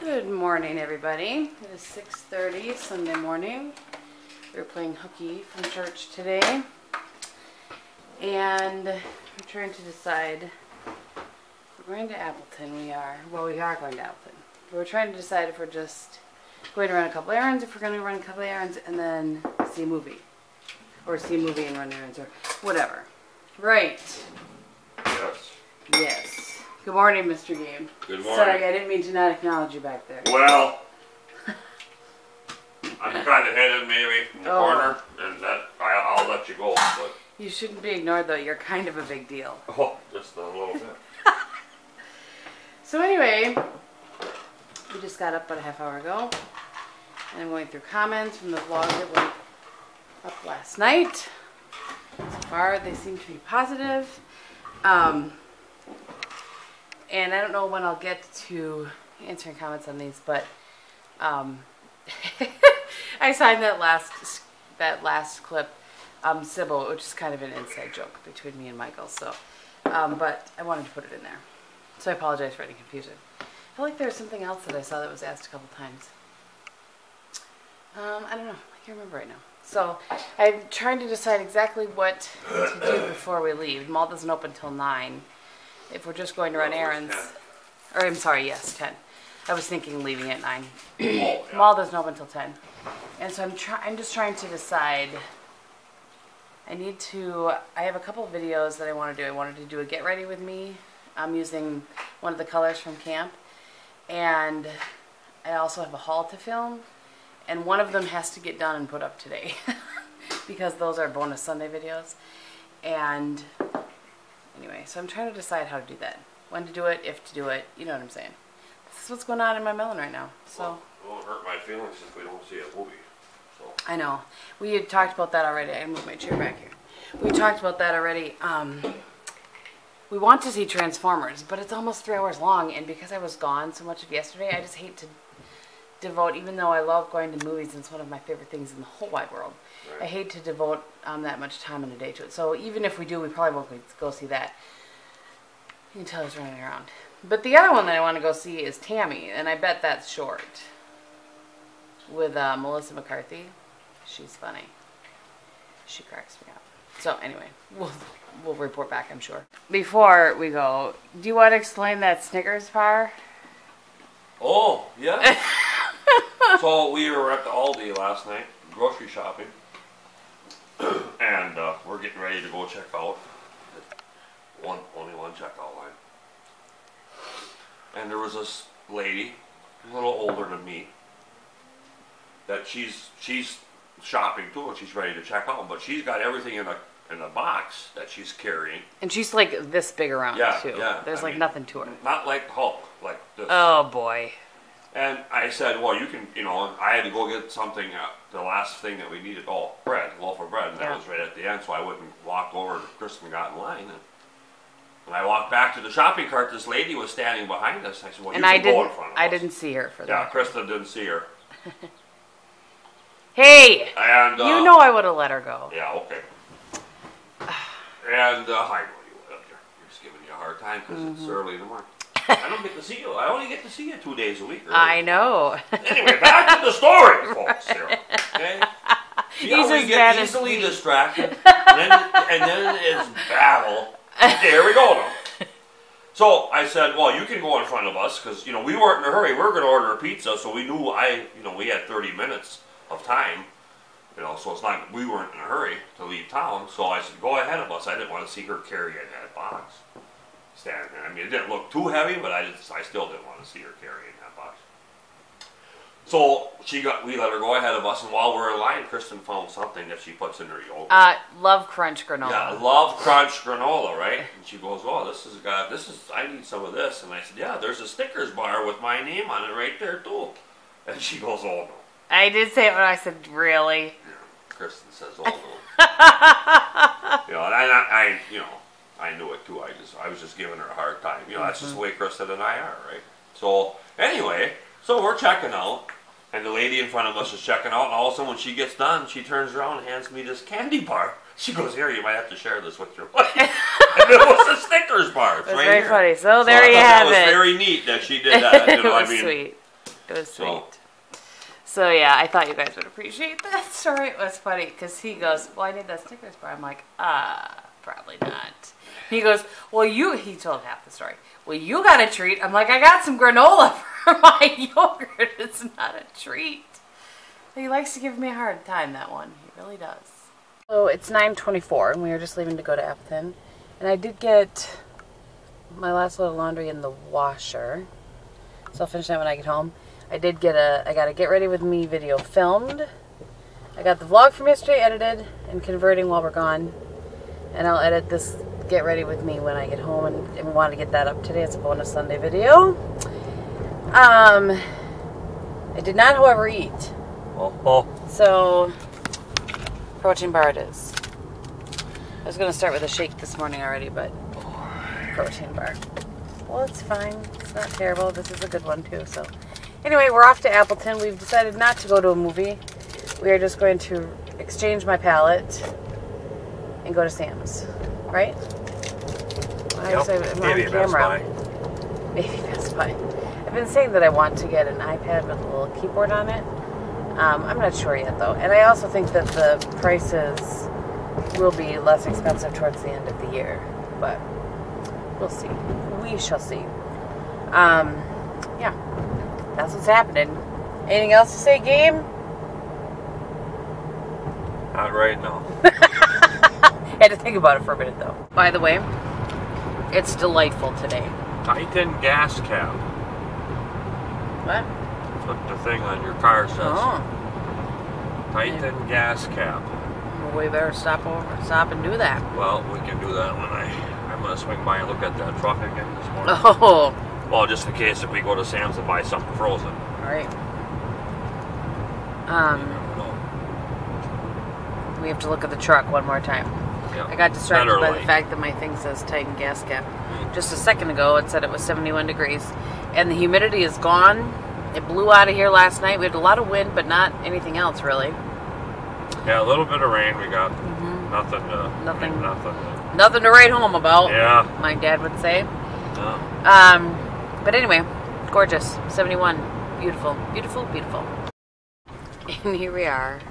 Good morning, everybody. It is 6:30 Sunday morning. We're playing hooky from church today. And we're trying to decide. We're going to Appleton, we are. Well, we are going to Appleton. But we're trying to decide if we're just going to run a couple errands, if we're going to run a couple errands and then see a movie. Or see a movie and run errands, or whatever. Right. Yes. Yes. Good morning, Mr. Gehm. Good morning. Sorry, I didn't mean to not acknowledge you back there. Well, I'm kind of hidden maybe in the corner, and that I'll let you go. But you shouldn't be ignored, though. You're kind of a big deal. oh, just a little bit. So anyway, we just got up about a half hour ago, and I'm going through comments from the vlog that went up last night. So far, they seem to be positive. And I don't know when I'll get to answering comments on these, but I signed that last clip, Sybil, which is kind of an inside joke between me and Michael. So, but I wanted to put it in there. So I apologize for any confusion. I feel like there was something else that I saw that was asked a couple times. I don't know. I can't remember right now. So I'm trying to decide exactly what to do before we leave. Mall doesn't open till 9. If we're just going to run errands, or I'm sorry, yes, 10. I was thinking leaving at 9. Oh, yeah. Mall doesn't open until 10. And so I'm just trying to decide. I have a couple of videos that I want to do. I wanted to do a get ready with me. I'm using one of the colors from camp. And I also have a haul to film. And one of them has to get done and put up today. Because those are bonus Sunday videos. And anyway, so I'm trying to decide how to do that. When to do it, if to do it, you know what I'm saying. This is what's going on in my melon right now. So Well, it won't hurt my feelings if we don't see a movie. So. I know. We had talked about that already. I moved my chair back here. We talked about that already. We want to see Transformers, but it's almost 3 hours long, and because I was gone so much of yesterday, I just hate to devote, even though I love going to movies and it's one of my favorite things in the whole wide world, right. I hate to devote that much time in a day to it. So even if we do, we probably won't go see that. You can tell I was running around. But the other one that I want to go see is Tammy, and I bet that's short. With Melissa McCarthy. She's funny. She cracks me up. So anyway, we'll report back, I'm sure. Before we go, do you want to explain that Snickers bar? Oh, yeah. So we were at the Aldi last night, grocery shopping, and we're getting ready to go check out. Only one checkout line. And there was this lady, a little older than me, that she's shopping too, and she's ready to check out, but she's got everything in a box that she's carrying. And she's like this big around too. Yeah. There's like nothing to her. Not like Hulk, like this. Oh boy. And I said, well, you can, I had to go get something, the last thing that we needed, bread, a loaf of bread, and that was right at the end, so I wouldn't walk over to Kristin got in line. And when I walked back to the shopping cart, this lady was standing behind us. I said, well, you can go in front of us. I didn't see her for that. Yeah, Kristin didn't see her. Hey! And you know I would have let her go. Yeah, okay. And I know you would. You're just giving you a hard time because it's early in the morning. I don't get to see you. I only get to see you 2 days a week. Right? I know. Anyway, back to the story, folks. Here, okay? See how we get easily distracted, and then it's battle. There we go now. So I said, well, you can go in front of us because we weren't in a hurry. We were going to order a pizza, so we knew we had 30 minutes of time. So it's not we weren't in a hurry to leave town. So I said, go ahead of us. I didn't want to see her carrying that box. Standing there. I mean, it didn't look too heavy, but I still didn't want to see her carrying that box. So we let her go ahead of us, and while we're in line, Kristin found something that she puts in her yogurt. Love Crunch granola. Yeah, Love Crunch granola, right? And she goes, "Oh, I need some of this." And I said, "Yeah, there's a Snickers bar with my name on it right there too." And she goes, "Oh no." I did say it when I said, "Really?" Yeah, Kristin says, "Oh no." And I knew it too. I was just giving her a hard time. That's just the way Kristin and I are, right? So anyway, we're checking out, and the lady in front of us is checking out, and all of a sudden when she gets done, she turns around and hands me this candy bar. She goes, "Here, you might have to share this with your wife." And it was a Snickers bar. It's right very funny. So there you have it. That was very neat that she did that. It was sweet. It was sweet. So yeah, I thought you guys would appreciate that story. It was funny because he goes, well, I need that Snickers bar. I'm like, probably not. He goes, well, he told half the story. Well, you got a treat. I'm like, I got some granola for my yogurt. It's not a treat. He likes to give me a hard time, that one. He really does. So it's 9:24 and we were just leaving to go to Appleton. And I did get my last load of laundry in the washer. So I'll finish that when I get home. I got a Get Ready With Me video filmed. I got the vlog from yesterday edited and converting while we're gone. And I'll edit this Get Ready With Me when I get home, and we want to get that up today. It's a bonus Sunday video. I did not, however, eat. So, protein bar it is. I was going to start with a shake this morning already, but protein bar. Well, it's fine. It's not terrible. This is a good one, too, so... Anyway, we're off to Appleton. We've decided not to go to a movie. We are just going to exchange my palette and go to Sam's. Right? Maybe Best Buy. Maybe Best Buy. I've been saying that I want to get an iPad with a little keyboard on it. I'm not sure yet, though. And I also think that the prices will be less expensive towards the end of the year. But we'll see. We shall see. Yeah. That's what's happening. Anything else to say, Game? Not right now. Had to think about it for a minute, though. By the way, it's delightful today. Titan gas cap. What? That's what the thing on your car says. Oh. Titan gas cap. Well, we better stop and do that. Well, we can do that when I'm going to swing by and look at that truck again this morning. Oh. Well, just in case if we go to Sam's and buy something frozen. All right. We have to look at the truck one more time. Yep. I got distracted by the fact that my thing says Titan gas cap. Just a second ago, it said it was 71 degrees. And the humidity is gone. It blew out of here last night. We had a lot of wind, but not anything else, really. Yeah, a little bit of rain we got. Nothing to write home about. Yeah. My dad would say. Yeah. But anyway, gorgeous. 71. Beautiful. Beautiful, beautiful. And here we are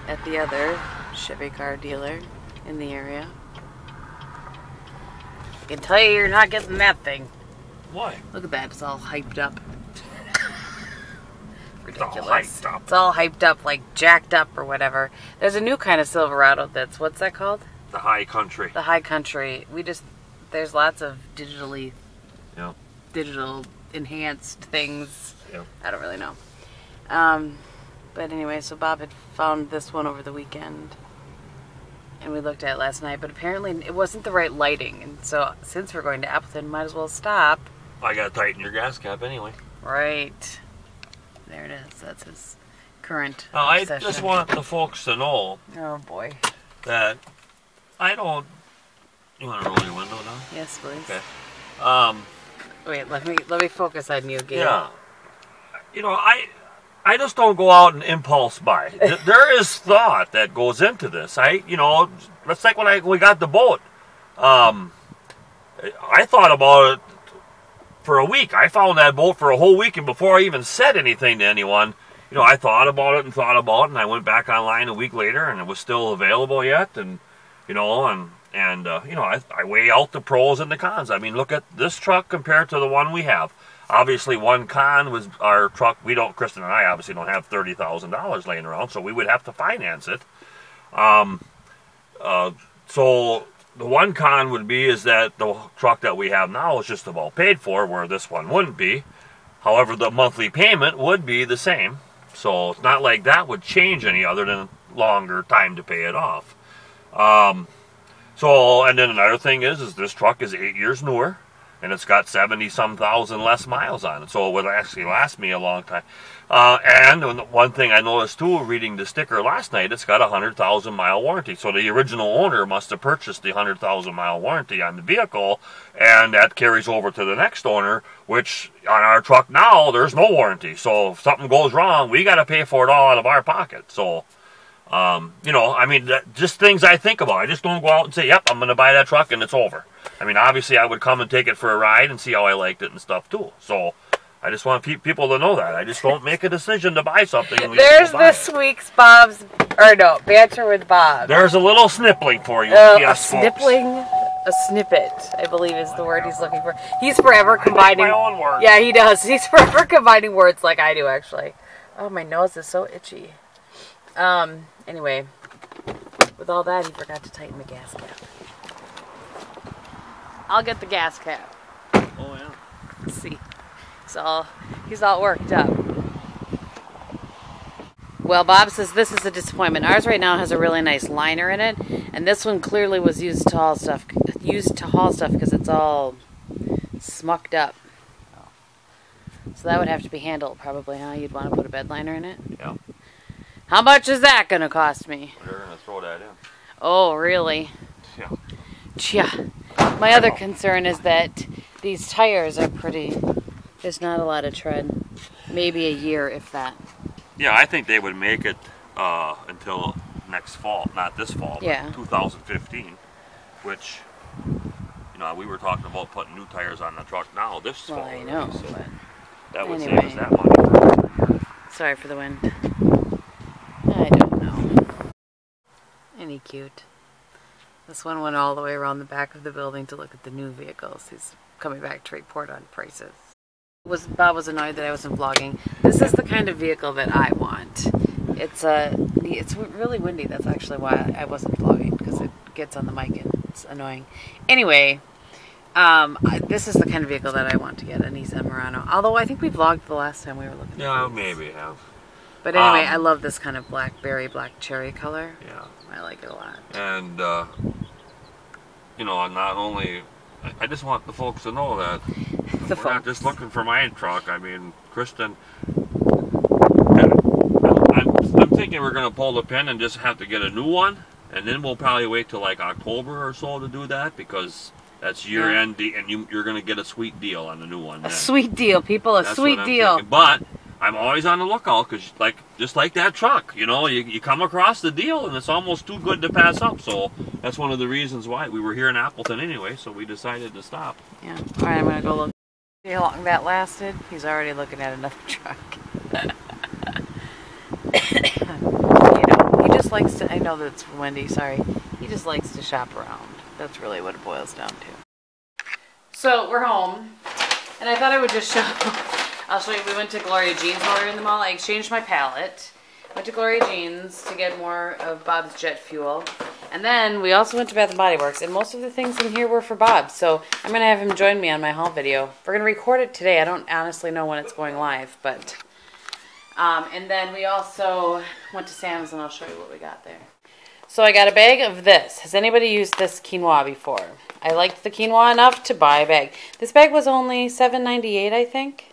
at the other Chevy car dealer in the area. I can tell you you're not getting that thing. Why? Look at that. It's all hyped up. Ridiculous. It's all hyped up. It's all hyped up, like jacked up or whatever. There's a new kind of Silverado that's, what's that called? The High Country. The High Country. There's lots of digital enhanced things. Yep. I don't really know. But anyway, so Bob had found this one over the weekend. And we looked at it last night, but apparently it wasn't the right lighting. And so since we're going to Appleton, might as well stop. I gotta tighten your gas cap anyway. Right. There it is. That's his current I obsession. just want the folks to know. Oh boy. That I don't. You want to roll your window down? Yes, please. Okay. Wait, let me focus on you, Gabe. Yeah. You know, I just don't go out and impulse buy. There is thought that goes into this. Let's like when we got the boat. I thought about it for a week. I found that boat for a whole week, and before I even said anything to anyone, I thought about it, and I went back online a week later, and it was still available yet, and I weigh out the pros and the cons. I mean, look at this truck compared to the one we have. Obviously, one con was our truck. Kristin and I obviously don't have $30,000 laying around, so we would have to finance it. So the one con would be is that the truck that we have now is just about paid for, where this one wouldn't be. However, the monthly payment would be the same. So it's not like that would change any other than longer time to pay it off. And then another thing is this truck is 8 years newer, and it's got 70-some thousand less miles on it, so it would actually last me a long time. And one thing I noticed too, reading the sticker last night, it's got a 100,000-mile warranty. So the original owner must have purchased the 100,000-mile warranty on the vehicle, and that carries over to the next owner, which on our truck now, there's no warranty. So if something goes wrong, we got to pay for it all out of our pocket. So, just things I think about. I just don't go out and say, yep, I'm going to buy that truck and it's over. I mean, obviously I would come and take it for a ride and see how I liked it and stuff too. So, I just want people to know that. I just don't make a decision to buy something. There's this week's Bob's, or no, Banter with Bob. There's a little snippling for you. A snippling? A snippet, I believe is the word he's looking for. He's forever combining. I make my own words. Yeah, he does. He's forever combining words like I do, actually. Oh, my nose is so itchy. Anyway, with all that, he forgot to tighten the gas cap. I'll get the gas cap. Oh, yeah. Let's see. He's all worked up. Well, Bob says this is a disappointment. Ours right now has a really nice liner in it, and this one clearly was used to haul stuff because it's all smucked up. So that would have to be handled probably, huh? You'd want to put a bed liner in it? Yeah. How much is that going to cost me? They're going to throw that in. Oh, really? Yeah. Yeah. My other concern is that these tires are pretty... There's not a lot of tread. Maybe a year, if that. Yeah, I think they would make it until next fall. Not this fall, but 2015. Which, you know, we were talking about putting new tires on the truck now this fall. Well, I know, so but... That would anyway. save us that money. Sorry for the wind. I don't know. Ain't he cute? This one went all the way around the back of the building to look at the new vehicles. He's coming back to report on prices. Bob was annoyed that I wasn't vlogging. This is the kind of vehicle that I want. It's really windy. That's actually why I wasn't vlogging, because it gets on the mic and it's annoying. Anyway, this is the kind of vehicle that I want to get, a Nissan Murano. Although I think we vlogged the last time we were looking. Yeah, at maybe have. But anyway, I love this kind of black cherry color. Yeah. I like it a lot. And, you know, not only... I just want the folks to know that we're not just looking for my truck. I mean, Kristin... I'm thinking we're going to pull the pin and just have to get a new one. And then we'll probably wait till like October or so to do that, because that's year-end, and you're going to get a sweet deal on the new one. A sweet deal, people, a sweet deal. Thinking. But I'm always on the lookout, because just like that truck, you know, you come across the deal and it's almost too good to pass up. So that's one of the reasons why we were here in Appleton anyway, so we decided to stop. Yeah. All right, I'm going to go look. See how long that lasted? He's already looking at another truck. You know, he just likes to, I know that it's Wendy, sorry. He just likes to shop around. That's really what it boils down to. So we're home, and I thought I would just show, I'll show you, we went to Gloria Jeans while we were in the mall. I exchanged my palette. Went to Gloria Jeans to get more of Bob's jet fuel. And then we also went to Bath & Body Works, and most of the things in here were for Bob. So I'm going to have him join me on my haul video. We're going to record it today. I don't honestly know when it's going live, but... and then we also went to Sam's, and I'll show you what we got there. So I got a bag of this. Has anybody used this quinoa before? I liked the quinoa enough to buy a bag. This bag was only $7.98, I think.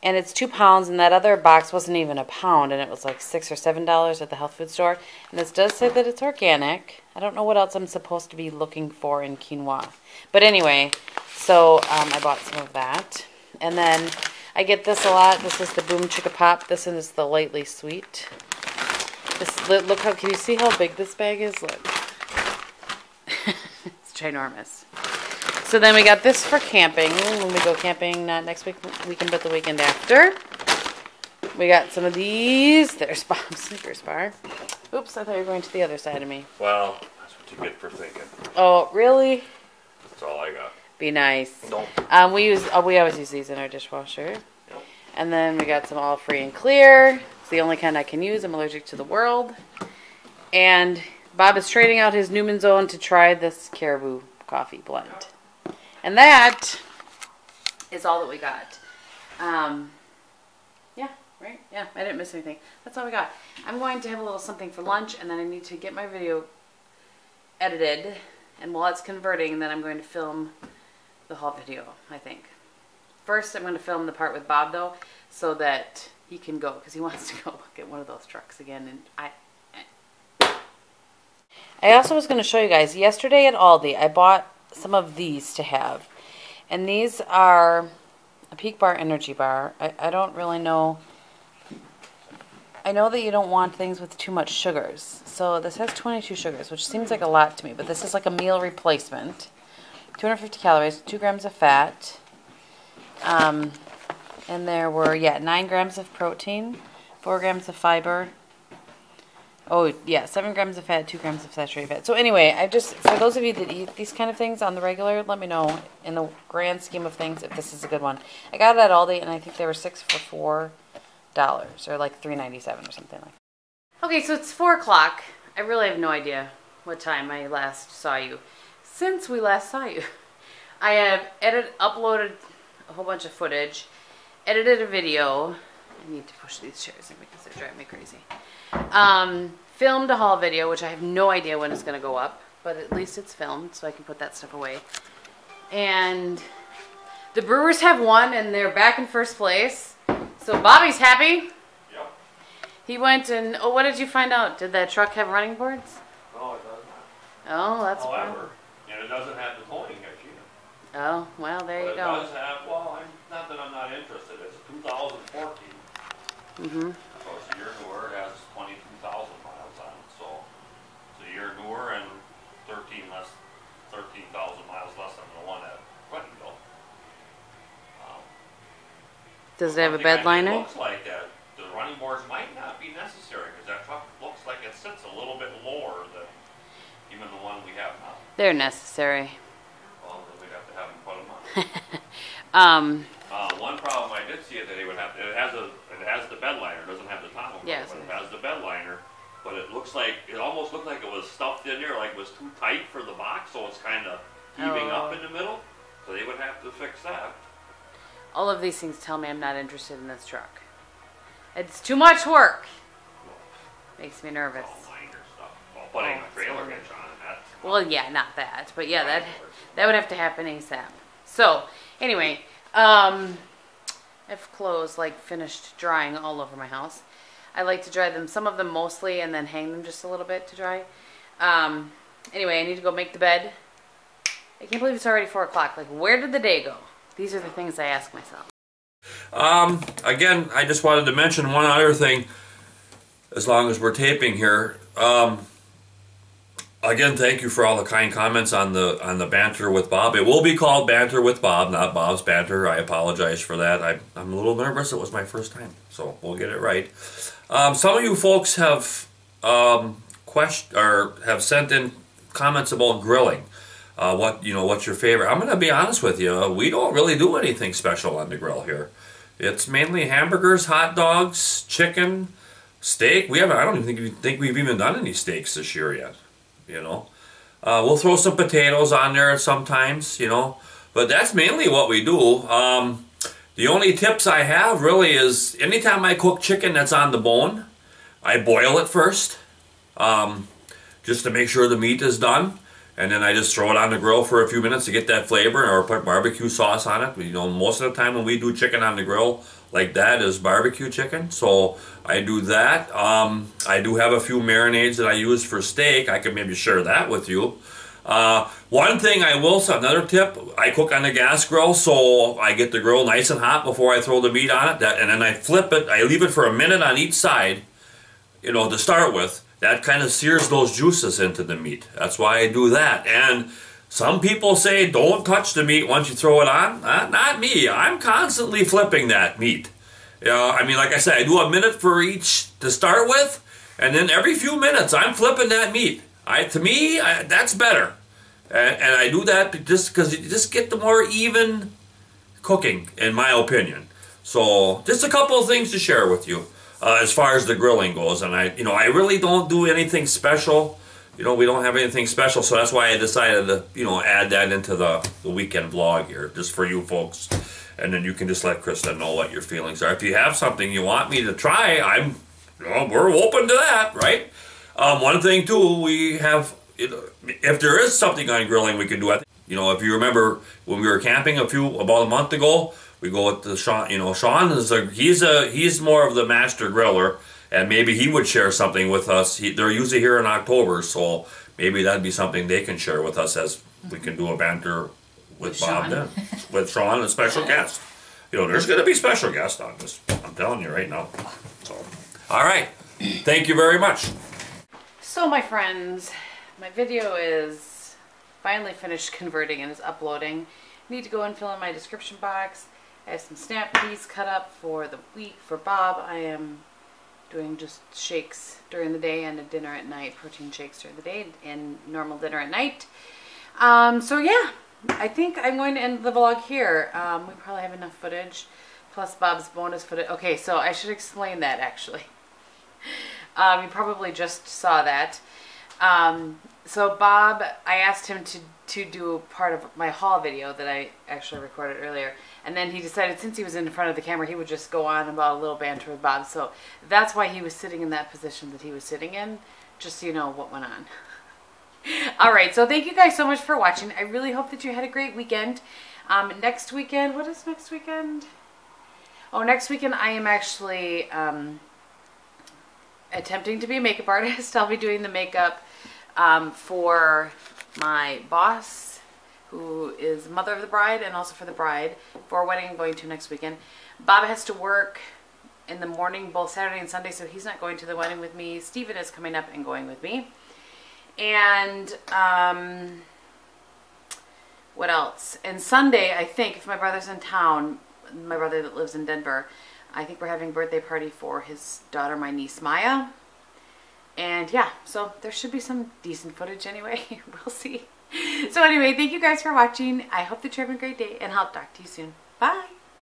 And it's 2 pounds, and that other box wasn't even a pound, and it was like $6 or $7 at the health food store. And this does say that it's organic. I don't know what else I'm supposed to be looking for in quinoa. But anyway, so I bought some of that. And then I get this a lot. This is the Boom Chicka Pop. This one is the Lightly Sweet. Look how, can you see how big this bag is? Look. It's ginormous. So then we got this for camping. When we go camping, not next weekend, but the weekend after. We got some of these. There's Bob's Snickers bar. Oops, I thought you were going to the other side of me. Well, that's what you get for thinking. Oh, really? That's all I got. Be nice. Nope. We always use these in our dishwasher. Yep. And then we got some all free and clear. It's the only kind I can use. I'm allergic to the world. And Bob is trading out his Newman's Own to try this Caribou coffee blend. And that is all that we got. Yeah, right? Yeah, I didn't miss anything. That's all we got. I'm going to have a little something for lunch, and then I need to get my video edited. And while it's converting, then I'm going to film the whole video, I think. First, I'm going to film the part with Bob, though, so that he can go, because he wants to go look at one of those trucks again. And I also was going to show you guys, yesterday at Aldi, I bought some of these to have. And these are a Peak Bar Energy Bar. I don't really know. I know that you don't want things with too much sugars. So this has 22 sugars, which seems like a lot to me. But this is like a meal replacement. 250 calories, 2 grams of fat. and there were, yeah, 9 grams of protein, 4 grams of fiber. Oh, yeah, 7 grams of fat, 2 grams of saturated fat. So anyway, for those of you that eat these kind of things on the regular, let me know in the grand scheme of things if this is a good one. I got it at Aldi, and I think they were 6 for $4, or like $3.97 or something like that. Okay, so it's 4 o'clock. I really have no idea what time I last saw you. Since we last saw you, I have uploaded a whole bunch of footage, edited a video. I need to push these chairs in because they're driving me crazy. Filmed a haul video, which I have no idea when it's going to go up, but at least it's filmed, so I can put that stuff away. And the Brewers have won, and they're back in first place. So Bobby's happy. Yep. He went and, oh, what did you find out? Did that truck have running boards? No, it does not. Oh, that's However, and it doesn't have the towing hitch either. Oh, well, there you go. It does have, well, not that I'm not interested. It's 2014. Mm-hmm. So it's a year newer. It has 22,000 miles on it. So it's a year newer and 13,000 miles less than the one at Weddingville. Does it have a bed liner? It looks like that the running boards might not be necessary because that truck looks like it sits a little bit lower than even the one we have now. They're necessary. Well, then we'd have to have them put them on. One problem I did see that they would have. It has the bed liner. It doesn't have the tonneau. Yes. But it has the bed liner. But it almost looked like it was stuffed in there, like it was too tight for the box, so it's kind of heaving up in the middle. So they would have to fix that. All of these things tell me I'm not interested in this truck. It's too much work. Makes me nervous. All minor stuff. Well, putting a trailer hitch on it. Well, yeah, not that, but yeah, that would have to happen ASAP. So anyway, I've clothes like finished drying all over my house. I like to dry them, some of them mostly, and then hang them just a little bit to dry. Anyway, I need to go make the bed. I can't believe it's already 4 o'clock. Like, where did the day go? These are the things I ask myself. Again, I just wanted to mention one other thing, as long as we're taping here. Again, thank you for all the kind comments on the banter with Bob. It will be called Banter with Bob, not Bob's Banter. I apologize for that. I'm a little nervous. It was my first time, so we'll get it right. Some of you folks have have sent in comments about grilling. What's your favorite? I'm going to be honest with you. We don't really do anything special on the grill here. It's mainly hamburgers, hot dogs, chicken, steak. I don't even think we've even done any steaks this year yet. We'll throw some potatoes on there sometimes, but that's mainly what we do. The only tips I have really is anytime I cook chicken that's on the bone, I boil it first, just to make sure the meat is done, and then I just throw it on the grill for a few minutes to get that flavor, or put barbecue sauce on it. Most of the time when we do chicken on the grill like that is barbecue chicken, so I do that. I do have a few marinades that I use for steak. I could maybe share that with you. One thing I will say, another tip, I cook on the gas grill, so I get the grill nice and hot before I throw the meat on it, and then I flip it. I leave it for a minute on each side, to start with. That kind of sears those juices into the meat. That's why I do that. And some people say don't touch the meat once you throw it on. Not me. I'm constantly flipping that meat. Like I said, I do a minute for each to start with, and then every few minutes I'm flipping that meat. To me, that's better. And I do that just because you just get the more even cooking, in my opinion. So just a couple of things to share with you. As far as the grilling goes, and I really don't do anything special. We don't have anything special, so that's why I decided to, add that into the weekend vlog here, just for you folks. And then you can just let Kristin know what your feelings are. If you have something you want me to try, we're open to that, right? One thing too, we have, if there is something on grilling we can do, if you remember when we were camping about a month ago, we go with Sean. Sean is he's more of the master griller, and maybe he would share something with us. They're usually here in October, so maybe that'd be something they can share with us as we can do a banter with Bob then, with Sean, a special guest. There's going to be special guests on this. I'm telling you right now. So, all right, thank you very much. So my friends, my video is finally finished converting and is uploading. I need to go and fill in my description box. I have some snap peas cut up for the week. For Bob, I am doing just shakes during the day and a dinner at night. Protein shakes during the day and normal dinner at night. So yeah, I think I'm going to end the vlog here. We probably have enough footage, plus Bob's bonus footage. Okay, so I should explain that actually. You probably just saw that. So Bob, I asked him to do part of my haul video that I actually recorded earlier. And then he decided, since he was in front of the camera, he would just go on about a little banter with Bob. So that's why he was sitting in that position that he was sitting in, just so you know what went on. All right, so thank you guys so much for watching. I really hope that you had a great weekend. Next weekend, what is next weekend? Oh, next weekend I am actually attempting to be a makeup artist. I'll be doing the makeup for my boss, who is mother of the bride, and also for the bride, for a wedding I'm going to next weekend. Bob has to work in the morning, both Saturday and Sunday, so he's not going to the wedding with me. Steven is coming up and going with me. And, what else? And Sunday, I think, if my brother's in town, my brother that lives in Denver, I think we're having a birthday party for his daughter, my niece, Maya. And yeah, so there should be some decent footage anyway. We'll see. So anyway, thank you guys for watching. I hope that you're having a great day, and I'll talk to you soon. Bye.